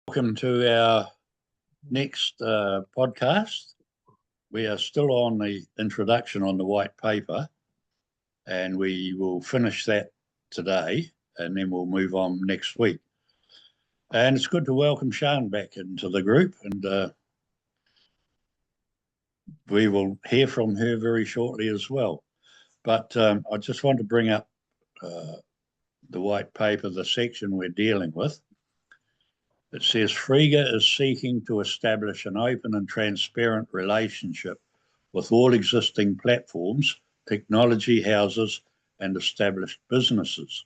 Welcome to our next podcast. We are still on the introduction on the white paper, and we will finish that today, and then we'll move on next week. And it's good to welcome Sian back into the group, and we will hear from her very shortly as well. But I just want to bring up the white paper, the section we're dealing with. It says Frega is seeking to establish an open and transparent relationship with all existing platforms, technology houses, and established businesses,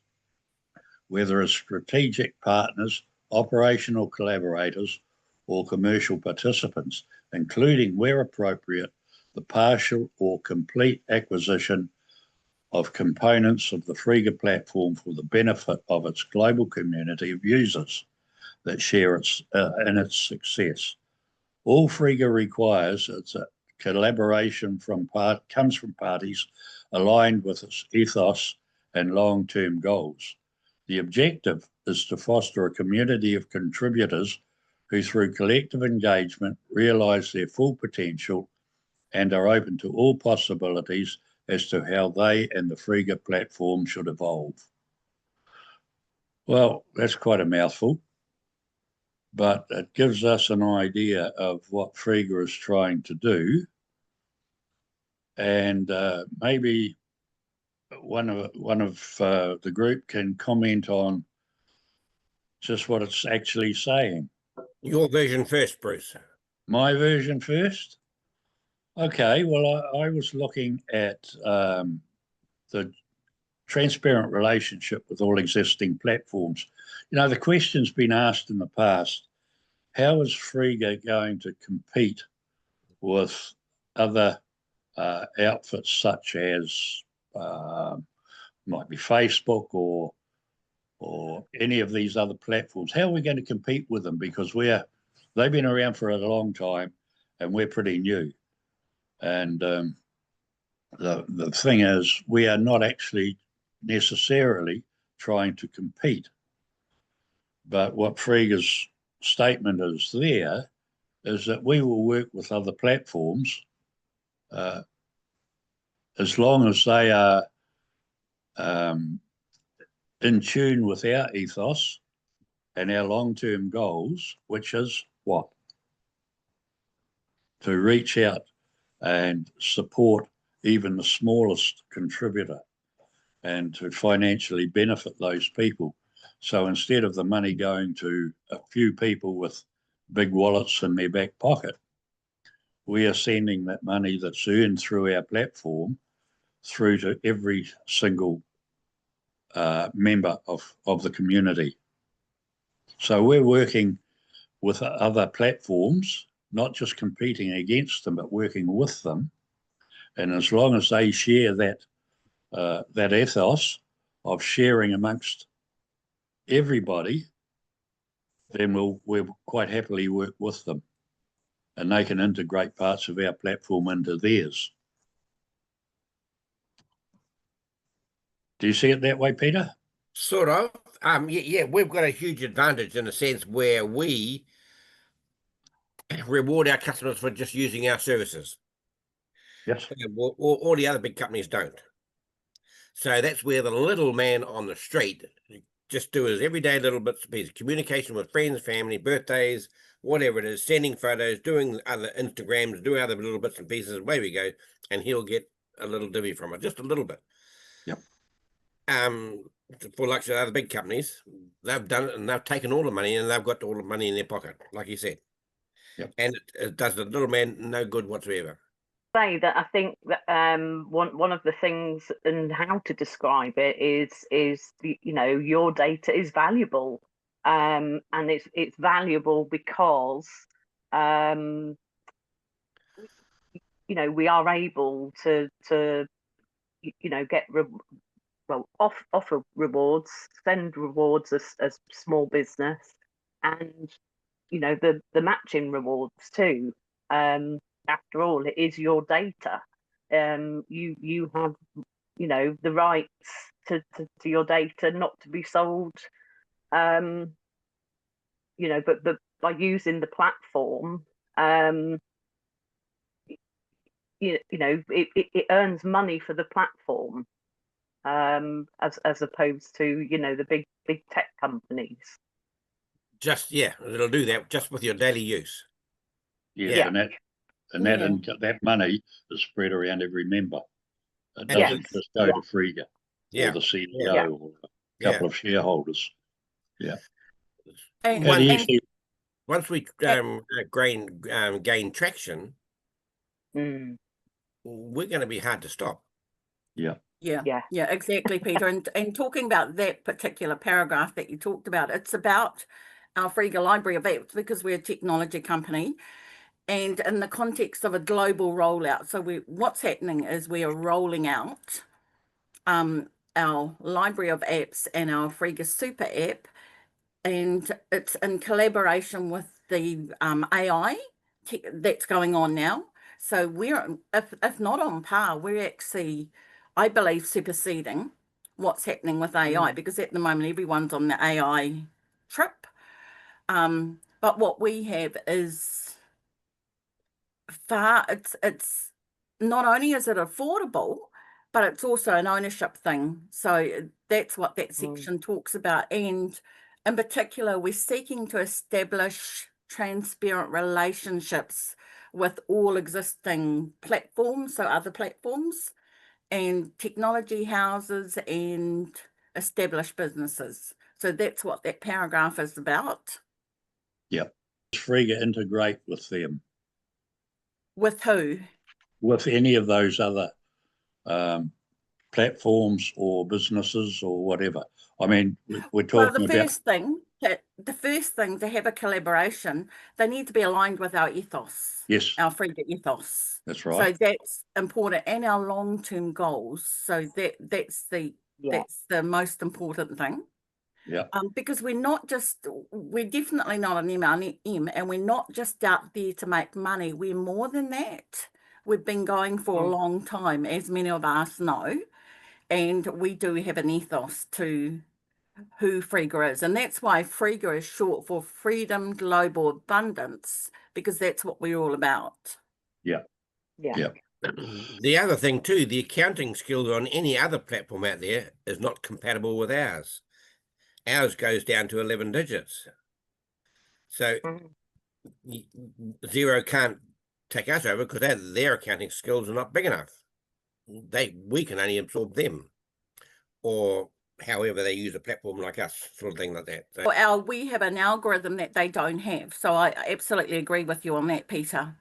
whether as strategic partners, operational collaborators, or commercial participants, including, where appropriate, the partial or complete acquisition of components of the Frega platform for the benefit of its global community of users that share in its success. All Frega requires is a collaboration comes from parties aligned with its ethos and long-term goals. The objective is to foster a community of contributors who, through collective engagement, realise their full potential and are open to all possibilities as to how they and the Frega platform should evolve. Well, that's quite a mouthful, but it gives us an idea of what Frega is trying to do. And maybe one of the group can comment on just what it's actually saying. Your version first, Bruce. My version first? Okay, well, I was looking at the transparent relationship with all existing platforms. You know, the question's been asked in the past, how is Frega going to compete with other outfits such as might be Facebook or any of these other platforms? How are we going to compete with them? Because they've been around for a long time and we're pretty new. And the thing is, we are not actually necessarily trying to compete. But what Frega's statement is there is that we will work with other platforms as long as they are in tune with our ethos and our long-term goals, which is what? To reach out and support even the smallest contributor and to financially benefit those people. So instead of the money going to a few people with big wallets in their back pocket, we are sending that money that's earned through our platform through to every single member of the community. So we're working with other platforms, not just competing against them, but working with them. And as long as they share that ethos of sharing amongst everybody, then we'll quite happily work with them, and they can integrate parts of our platform into theirs. Do you see it that way, Peter? Sort of. Yeah, we've got a huge advantage in a sense where we reward our customers for just using our services. Yes. All the other big companies don't. So that's where the little man on the street just do his everyday little bits of piece, communication with friends, family, birthdays, whatever it is, sending photos, doing other Instagrams, doing other little bits and pieces, away we go, and he'll get a little divvy from it, just a little bit. Yep. For like the other big companies, they've done it and they've taken all the money and they've got all the money in their pocket, like you said. Yep. And it does the little man no good whatsoever. Say that I think that one of the things and how to describe it is your data is valuable, and it's valuable because we are able to get offer rewards, send rewards as small business, and the matching rewards too. After all, it is your data. You have the rights to your data not to be sold. But by using the platform, it earns money for the platform, as opposed to the big tech companies. Just it'll do that just with your daily use. Yes, Yeah. and that money is spread around every member. It Yeah. doesn't just go to Frega or the CEO or a couple of shareholders. Yeah. And, How do you see? Once we gain traction, we're going to be hard to stop. Yeah. Yeah, exactly, Peter. And talking about that particular paragraph that you talked about, it's about our Frega Library of Apps, because we're a technology company, and in the context of a global rollout. So what's happening is we are rolling out our library of apps and our Frega Super app, and it's in collaboration with the AI that's going on now. So we're, if not on par, we're actually, I believe, superseding what's happening with AI, because at the moment everyone's on the AI trip. But what we have is it's not only is it affordable, but it's also an ownership thing. So that's what that section talks about. And in particular, we're seeking to establish transparent relationships with all existing platforms, so other platforms and technology houses and established businesses. So that's what that paragraph is about. Yeah. Does Frega integrate with them? With who? With any of those other platforms or businesses or whatever. I mean, we're talking the first thing to have a collaboration, they need to be aligned with our ethos. Yes. Our Frega ethos. That's right. So that's important, and our long-term goals. So that's the most important thing. Yeah. Because we're definitely not an MLM, and we're not just out there to make money. We're more than that. We've been going for a long time, as many of us know, and we do have an ethos to who Frega is. And that's why Frega is short for Freedom Global Abundance, because that's what we're all about. Yeah. The other thing too, the accounting skills on any other platform out there is not compatible with ours. Ours goes down to 11 digits. So Xero can't take us over because their accounting skills are not big enough. We can only absorb them, or however they use a platform like us, sort of thing like that. So, we have an algorithm that they don't have. So I absolutely agree with you on that, Peter.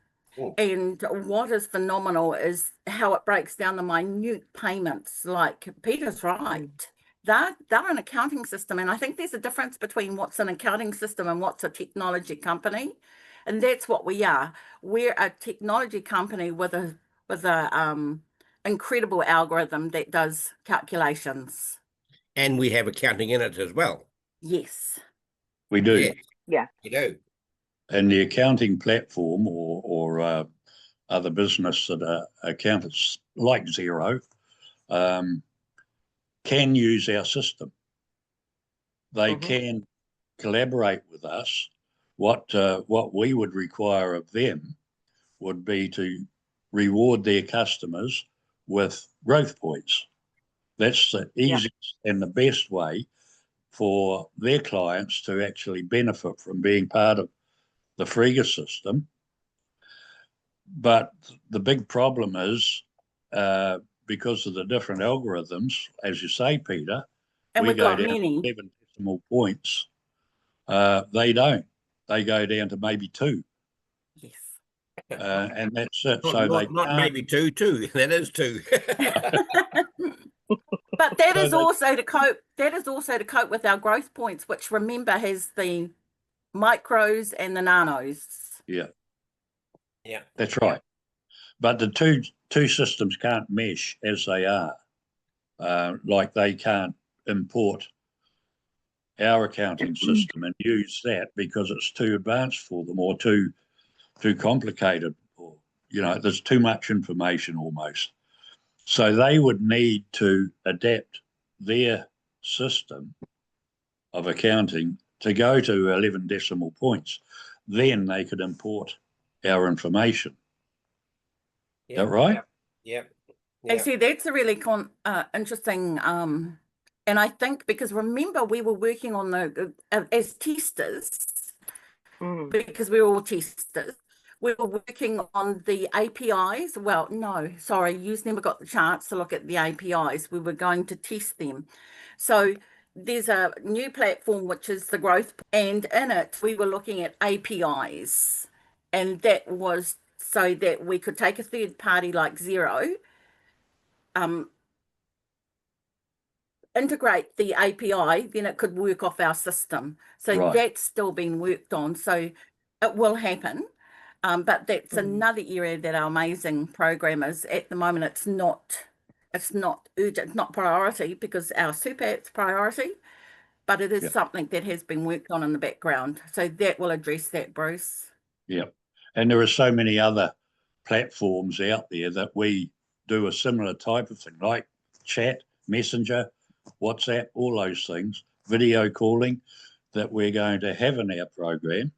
And what is phenomenal is how it breaks down the minute payments. Like Peter's right. They're an accounting system. And I think there's a difference between what's an accounting system and what's a technology company. And that's what we are. We're a technology company with a incredible algorithm that does calculations. And we have accounting in it as well. Yes. We do. Yeah. You do. And the accounting platform or other business that are accountants like Xero can use our system. They can collaborate with us. What we would require of them would be to reward their customers with growth points. That's the easiest and the best way for their clients to actually benefit from being part of the Frega system. But the big problem is because of the different algorithms, as you say, Peter, and we we've go got down many. to 11 decimal points. They don't. They go down to maybe 2. Yes. And that's it. Not, So not, they not can't. maybe 2. That is 2. But that is also to cope. That is also to cope with our growth points, which remember has the micros and the nanos. Yeah. Yeah. That's right. But the two systems can't mesh as they are. Like they can't import our accounting system and use that because it's too advanced for them or too complicated, or there's too much information almost. So they would need to adapt their system of accounting to go to 11 decimal points. then they could import our information. Is that right? Yeah. And see, that's a really interesting, and I think because remember we were working on the as testers, because we were all testers. We were working on the APIs. Well, no, sorry, you never got the chance to look at the APIs. We were going to test them. So there's a new platform, which is the growth, and in it, we were looking at APIs. And that was so that we could take a third party like Xero, integrate the API, then it could work off our system. So Right. that's still being worked on. So it will happen. But that's another area that our amazing programmers at the moment, it's not urgent, it's not priority, because our super app's priority, but it is something that has been worked on in the background. So that will address that, Bruce. Yeah. And there are so many other platforms out there that we do a similar type of thing, like chat, messenger, WhatsApp, all those things, video calling that we're going to have in our program.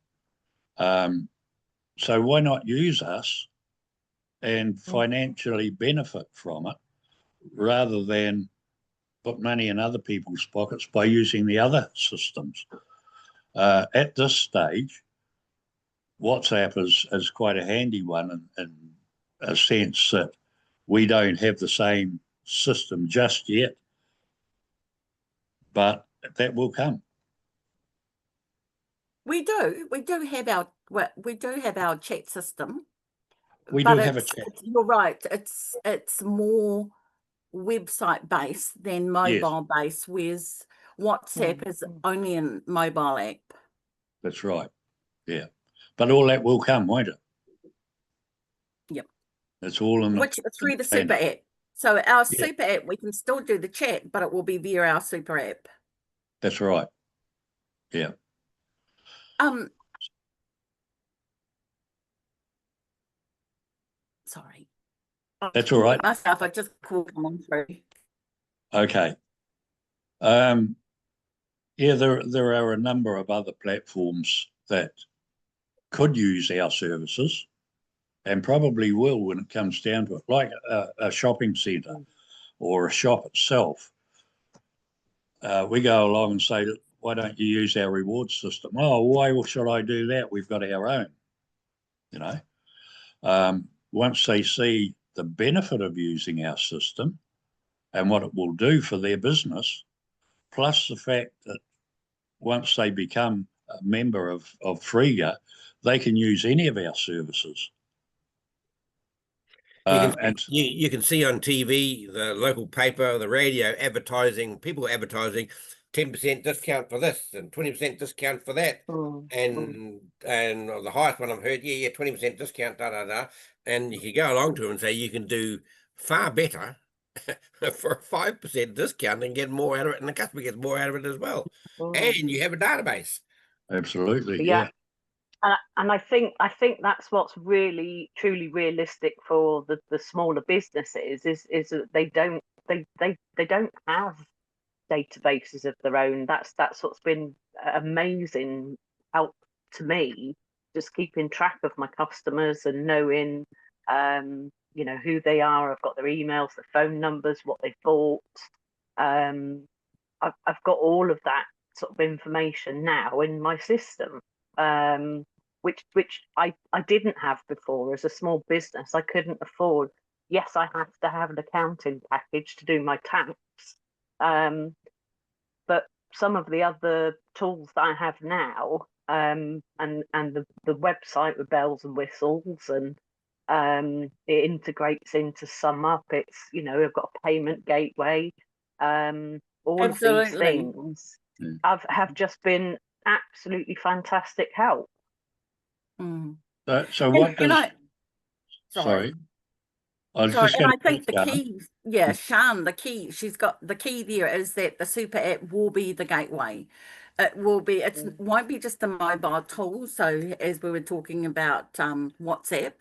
So why not use us and financially benefit from it rather than put money in other people's pockets by using the other systems? At this stage, WhatsApp is quite a handy one in a sense that we don't have the same system just yet, but that will come. We do have our chat system. We but do have a chat. You're right. It's more website based than mobile based, whereas WhatsApp is only a mobile app. That's right. Yeah. But all that will come, won't it? Yep. It's all in Which through the super app. So our super app, we can still do the chat, but it will be via our super app. That's right. Yeah. Sorry. That's all right. Myself, I just called on through. Okay. Yeah, there are a number of other platforms that could use our services and probably will when it comes down to it, like a shopping centre or a shop itself. We go along and say, why don't you use our reward system? Oh, why should I do that? We've got our own, you know. Once they see the benefit of using our system and what it will do for their business, plus the fact that once they become a member of Frega, they can use any of our services. You can see on TV, the local paper, the radio advertising, people advertising 10% discount for this and 20% discount for that. And the highest one I've heard, 20% discount, and you can go along to them and say you can do far better for a 5% discount and get more out of it, and the customer gets more out of it as well. And you have a database. Absolutely, yeah. And I think that's what's really truly realistic for the smaller businesses is that they don't have databases of their own. That's what's been amazing help to me, just keeping track of my customers and knowing you know who they are. I've got their emails, their phone numbers, what they bought. I've got all of that sort of information now in my system. Which I didn't have before. As a small business, I couldn't afford. Yes, I have to have an accounting package to do my tax, but some of the other tools that I have now, and the website with bells and whistles, and it integrates into SumUp. It's, you know, I've got a payment gateway. All of these things have just been absolutely fantastic help. So what does... Sorry. I was just going to think the key, Sian, she's got the key there is that the super app will be the gateway. It will be, won't be just a mobile tool. So as we were talking about WhatsApp,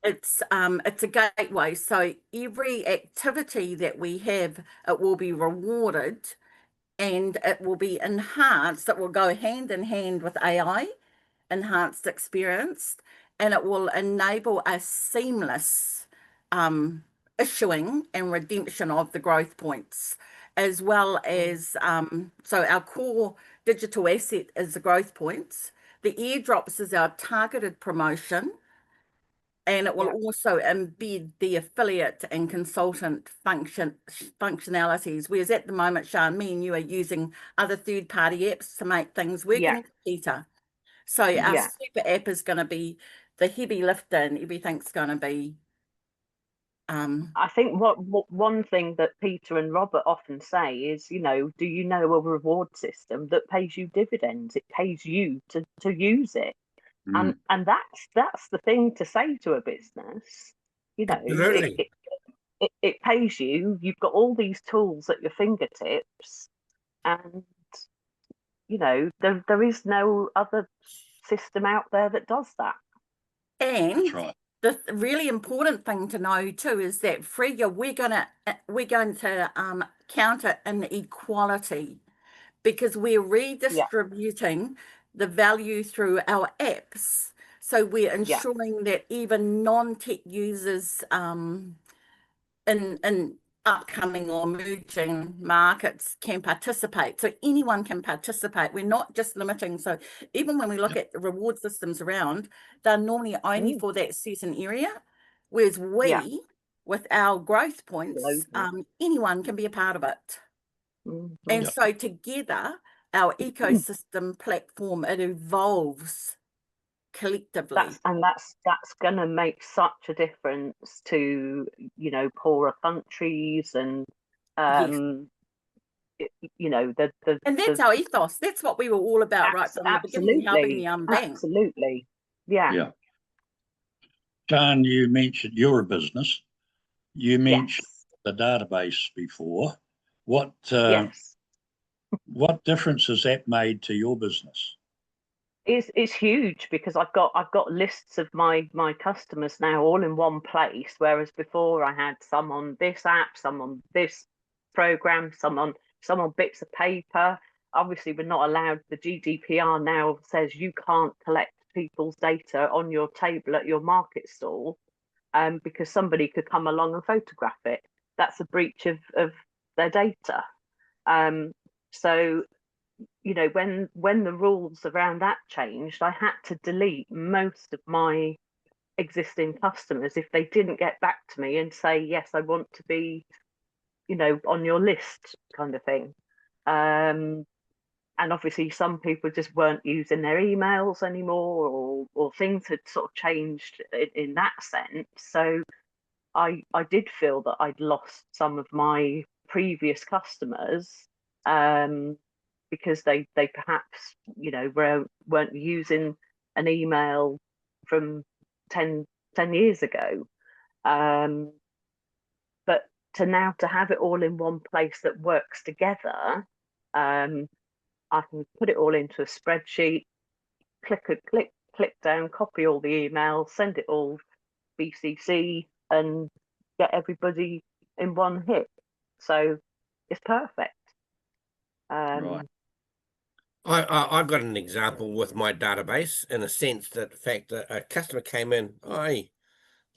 it's a gateway. So every activity that we have, it will be rewarded and it will be enhanced. It will go hand in hand with AI. enhanced experience, and it will enable a seamless issuing and redemption of the growth points, as well as so our core digital asset is the growth points. The airdrops is our targeted promotion, and it will also embed the affiliate and consultant functionalities. Whereas at the moment, Sian, me and you are using other third-party apps to make things work in Peter. So our super app is going to be the heavy lifter, and everything's going to be. I think what one thing that Peter and Robert often say is, you know, do you know a reward system that pays you dividends? It pays you to use it. And that's the thing to say to a business. You know, it pays you. You've got all these tools at your fingertips, and you know there is no other system out there that does that. And that's right. The really important thing to know too is that Frega, we're going to counter inequality, because we're redistributing the value through our apps. So we're ensuring that even non-tech users in upcoming or emerging markets can participate. So anyone can participate. We're not just limiting. So even when we look at the reward systems around, they're normally only for that certain area, whereas we, with our growth points, anyone can be a part of it. And so together, our ecosystem platform, it evolves collectively. That's going to make such a difference to, you know, poorer countries, and you know, and that's our ethos. That's what we were all about right from the beginning, helping the unbanked. Absolutely. Yeah. Sian, you mentioned your business. You mentioned the database before. What difference has that made to your business? It's huge, because I've got lists of my customers now all in one place, whereas before I had some on this app, some on this program, some on bits of paper. Obviously, we're not allowed. The GDPR now says you can't collect people's data on your table at your market stall, because somebody could come along and photograph it. That's a breach of their data. So, you know, when the rules around that changed, I had to delete most of my existing customers if they didn't get back to me and say, yes, I want to be, you know, on your list, kind of thing. And obviously some people just weren't using their emails anymore, or things had sort of changed in that sense. So I did feel that I'd lost some of my previous customers, because they perhaps, you know, weren't using an email from 10 years ago. But to have it all in one place that works together, I can put it all into a spreadsheet, click down, copy all the emails, send it all BCC, and get everybody in one hit. So it's perfect. Right. I've got an example with my database, in a sense that, in fact, a customer came in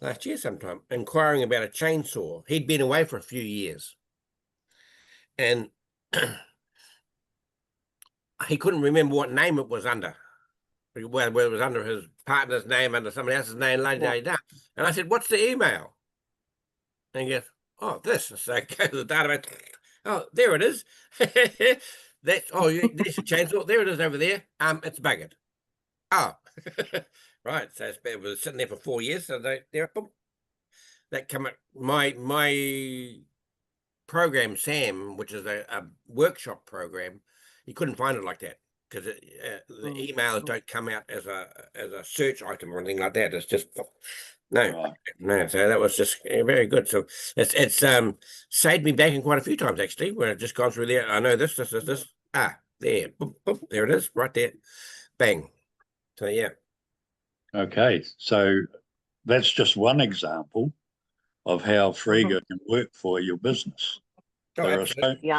last year sometime, inquiring about a chainsaw. He'd been away for a few years, and he couldn't remember what name it was under. Whether it was under his partner's name, under somebody else's name, and I said, "What's the email?" And he goes, "Oh, this." So I go to the database. Oh, there it is. There's a chainsaw. There it is over there. It's buggered. Oh, right. So it was sitting there for 4 years. So boom, that come up. My program, Sam, which is a workshop program, you couldn't find it like that, because the emails don't come out as a search icon or anything like that. It's just no. So that was just very good. So it's saved me back in quite a few times, actually, where I've just gone through there. I know this. There, boom, boom, there it is, right there, bang. So yeah. Okay, so that's just one example of how Frega can work for your business. There are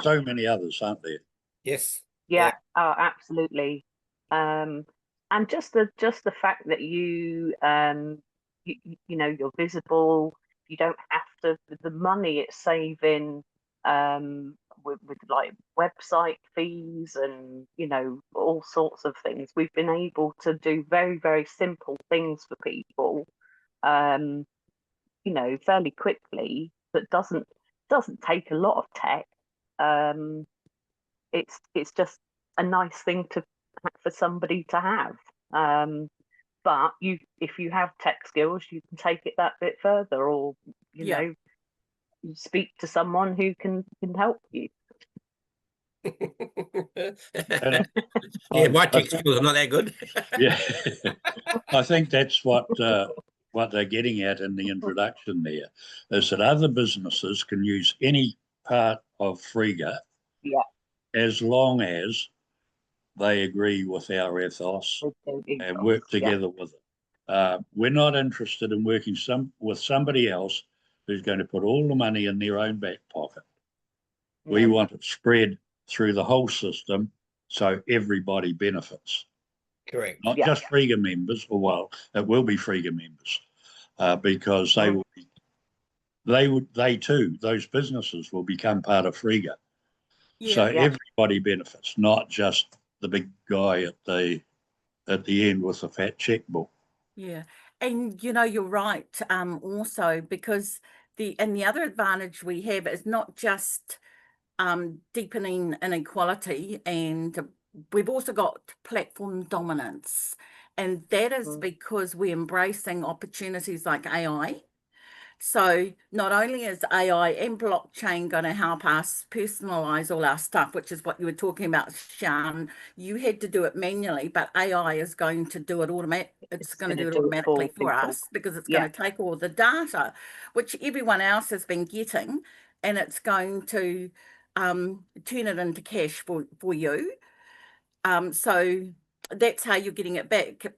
so many others, aren't there? Yes. Yeah. Oh, absolutely. And and just the fact that you know, you're visible. You don't have to, the money it's saving with like website fees and, you know, all sorts of things. We've been able to do very, very simple things for people, you know, fairly quickly, that doesn't take a lot of tech. It's just a nice thing to for somebody to have. But if you have tech skills, you can take it that bit further, or you Yeah. know, speak to someone who can help you. And Yeah, my I tech think, skills are not that good. yeah, I think that's what they're getting at in the introduction there, is that other businesses can use any part of Frega Yeah, as long as they agree with our ethos and work yeah, together with it. We're not interested in working with somebody else who's going to put all the money in their own back pocket. We no, want it spread through the whole system so everybody benefits, Correct. not Yeah. just Frega members, or well, it will be Frega members because they too, those businesses will become part of Frega. So Yeah. everybody benefits, not just the big guy at the end with a fat checkbook. Yeah. And you know, you're right, also, because the other advantage we have is not just deepening inequality, and we've also got platform dominance. And that is because we're embracing opportunities like AI. So not only is AI and blockchain going to help us personalize all our stuff, which is what you were talking about, Sian. You had to do it manually, but AI is going to do it It's going to do it automatically for us, because it's going to take all the data, which everyone else has been getting, and it's going to turn it into cash for you. So that's how you're getting it back.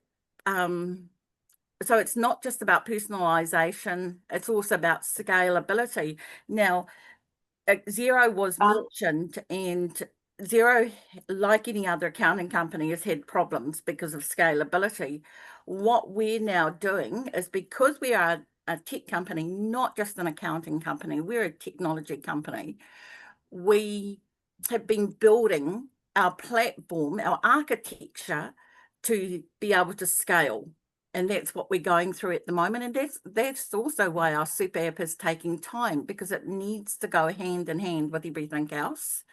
So it's not just about personalization, it's also about scalability. Now, Xero was mentioned, and Xero, like any other accounting company, has had problems because of scalability. What we're now doing is, because we are a tech company, not just an accounting company, we're a technology company. We have been building our platform, our architecture, to be able to scale. And that's what we're going through at the moment. And that's also why our super app is taking time, because it needs to go hand in hand with everything else.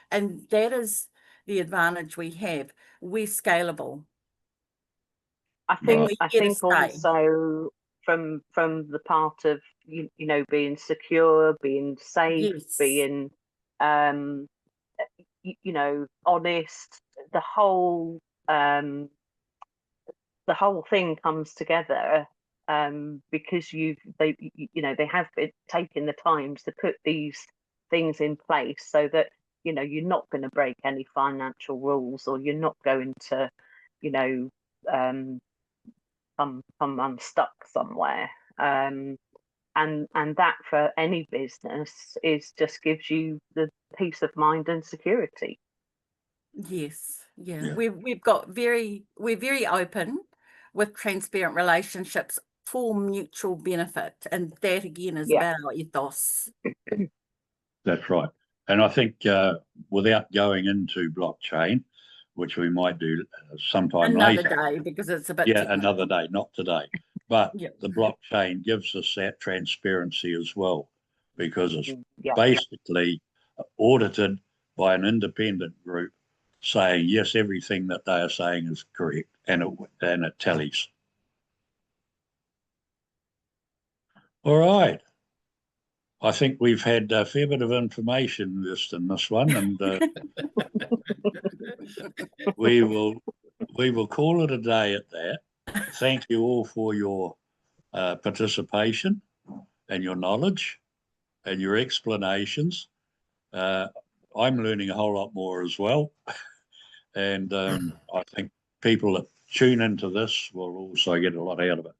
And that is the advantage we have. We're scalable. I think also from the part of you know, being secure, being safe, Yes. being you know, honest, the whole thing comes together because they have taken the times to put these things in place, so that, you know, you're not going to break any financial rules, or you're not going to, you know, come unstuck somewhere. And that, for any business, is just gives you the peace of mind and security. Yes. Yeah. Yeah. We're very open with transparent relationships for mutual benefit. And that again is about our ethos. That's right. And I think without going into blockchain, which we might do sometime Another later. day, because it's a bit Yeah, another day, not today. But Yep. the blockchain gives us that transparency as well, because it's Yeah. basically audited by an independent group saying, yes, everything that they are saying is correct, and it tallies. All right. I think we've had a fair bit of information just in this one, and we will call it a day at that. Thank you all for your participation and your knowledge and your explanations. I'm learning a whole lot more as well, and I think people that tune into this will also get a lot out of it.